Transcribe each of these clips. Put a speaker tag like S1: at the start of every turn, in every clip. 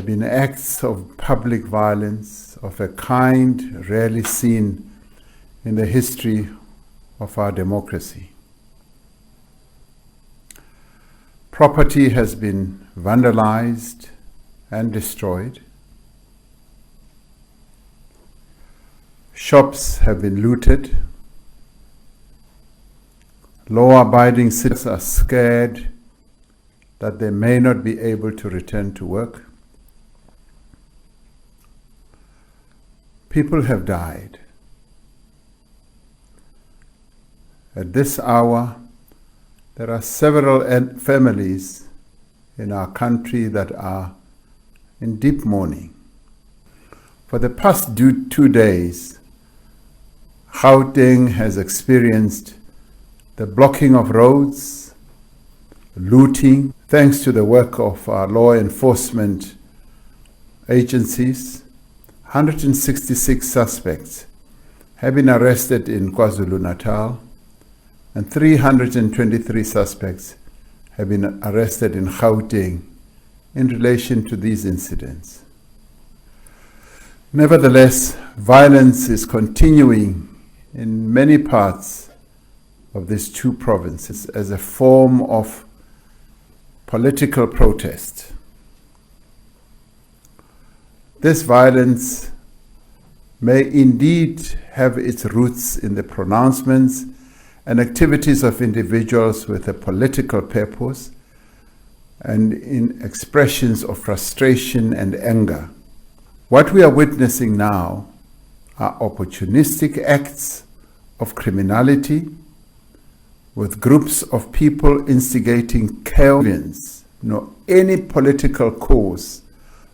S1: have been acts of public violence of a kind rarely seen in the history of our democracy. Property has been vandalized and destroyed. Shops have been looted. Law-abiding citizens are scared that they may not be able to return to work. People have died. At this hour, there are several families in our country that are in deep mourning. For the past 2 days, Gauteng has experienced the blocking of roads, looting. Thanks to the work of our law enforcement agencies, 166 suspects have been arrested in KwaZulu-Natal, and 323 suspects have been arrested in Gauteng in relation to these incidents. Nevertheless, violence is continuing in many parts of these 2 provinces as a form of political protest. This violence may indeed have its roots in the pronouncements and activities of individuals with a political purpose and in expressions of frustration and anger. What we are witnessing now are opportunistic acts of criminality with groups of people instigating chaos, nor any political cause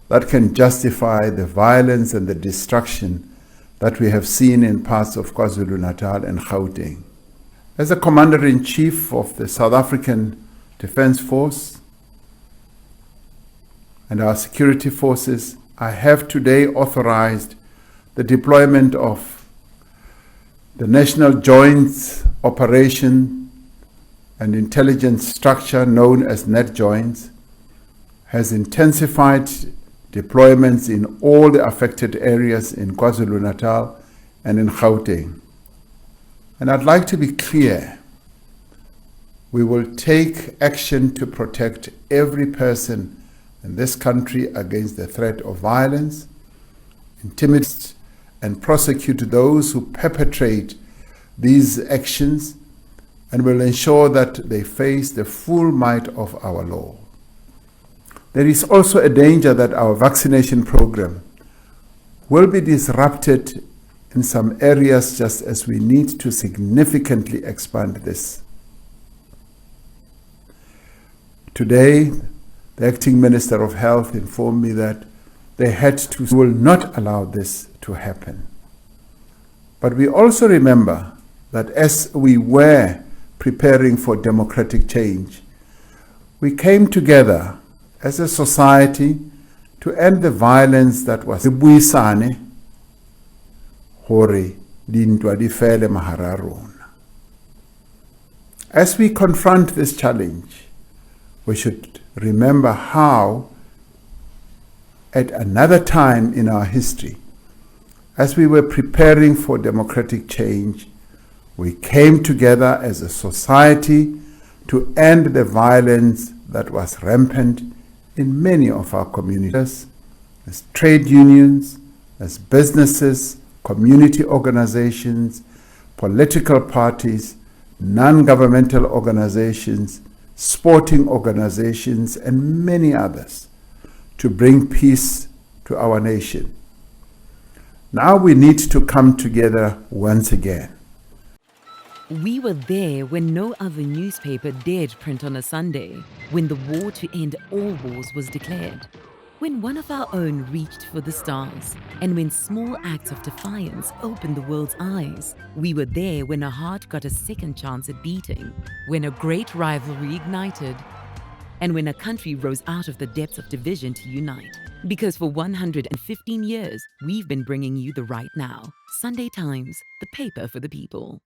S1: that can justify the violence and the destruction that we have seen in parts of KwaZulu-Natal and Gauteng. As a Commander-in-Chief of the South African Defence Force and our security forces, I have today authorized the deployment of the National Joint Operation and Intelligence Structure known as NetJoints, has intensified deployments in all the affected areas in KwaZulu-Natal and in Gauteng. And I'd like to be clear, we will take action to protect every person in this country against the threat of violence, intimidate and prosecute those who perpetrate these actions, and will ensure that they face the full might of our law. There is also a danger that our vaccination program will be disrupted in some areas, just as we need to significantly expand this. Today, the Acting Minister of Health informed me that they will not allow this to happen. But we also remember that as we were preparing for democratic change, we came together as a society to end the violence that was buisane hore dintwa di fele mahara rona. As we confront this challenge, we should remember how at another time in our history, as we were preparing for democratic change, we came together as a society to end the violence that was rampant in many of our communities, as trade unions, as businesses, community organizations, political parties, non-governmental organizations, sporting organizations, and many others, to bring peace to our nation. Now we need to come together once again.
S2: We were there when no other newspaper dared print on a Sunday, when the war to end all wars was declared, when one of our own reached for the stars, and when small acts of defiance opened the world's eyes. We were there when a heart got a second chance at beating, when a great rivalry ignited, and when a country rose out of the depths of division to unite. Because for 115 years, we've been bringing you the right now. Sunday Times, the paper for the people.